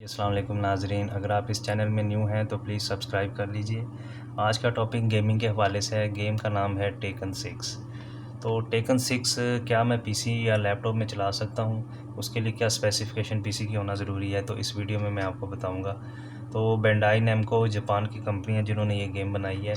अस्सलाम वालेकुम नाजरीन, अगर आप इस चैनल में न्यू हैं तो प्लीज़ सब्सक्राइब कर लीजिए। आज का टॉपिक गेमिंग के हवाले से है। गेम का नाम है टेकन 6। तो टेकन 6 क्या मैं पीसी या लैपटॉप में चला सकता हूँ? उसके लिए क्या स्पेसिफ़िकेशन पीसी की होना ज़रूरी है, तो इस वीडियो में मैं आपको बताऊँगा। तो बेंडाई नैमको जापान की कंपनी है जिन्होंने ये गेम बनाई है।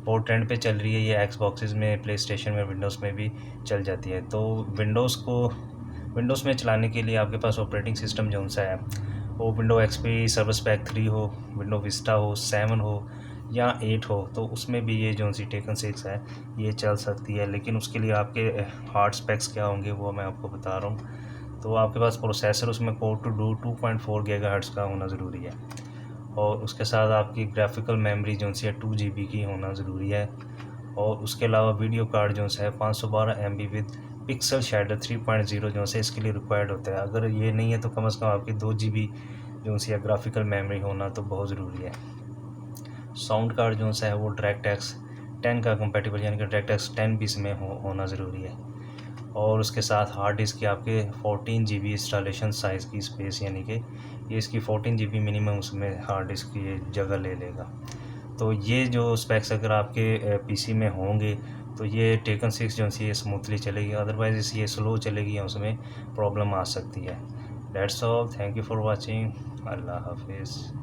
बहुत ट्रेंड पे चल रही है ये, एक्सबॉक्सेस में, प्लेस्टेशन में, विंडोज़ में भी चल जाती है। तो विंडोज़ में चलाने के लिए आपके पास ऑपरेटिंग सिस्टम जौन सा है वो विंडो एक्सपी सर्विस पैक 3 हो, विंडो विस्टा हो, 7 हो या 8 हो, तो उसमें भी ये जो सी टेकन 6 है ये चल सकती है। लेकिन उसके लिए आपके हार्ड स्पेक्स क्या होंगे वो मैं आपको बता रहा हूँ। तो आपके पास प्रोसेसर उसमें कोर टू डू 2.4 गीगाहर्ट्ज़ का होना ज़रूरी है, और उसके साथ आपकी ग्राफिकल मेमोरी जो सी है 2 GB की होना ज़रूरी है। और उसके अलावा वीडियो कार्ड जो है 512 MB विद पिक्सल शेडर 3.0 जो है इसके लिए रिक्वायर्ड होता है। अगर ये नहीं है तो कम से कम आपकी 2 GB जो सी है ग्राफिकल मेमोरी होना तो बहुत ज़रूरी है। साउंड कार्ड जो है वो DirectX 10 का कंपेटिबल, यानी कि DirectX 10 भी इसमें होना ज़रूरी है। और उसके साथ हार्ड डिस्क की आपके 14 GB इंस्टॉलेशन साइज़ की स्पेस, यानी कि ये इसकी 14 GB मिनिमम उसमें हार्ड डिस्क की जगह ले लेगा। तो ये जो स्पेक्स अगर आपके पीसी में होंगे तो ये टेकन 6 जो सी ये स्मूथली चलेगी, अदरवाइज़ ये स्लो चलेगी या उसमें प्रॉब्लम आ सकती है। That's all, thank you for watching, अल्लाह हाफिज़।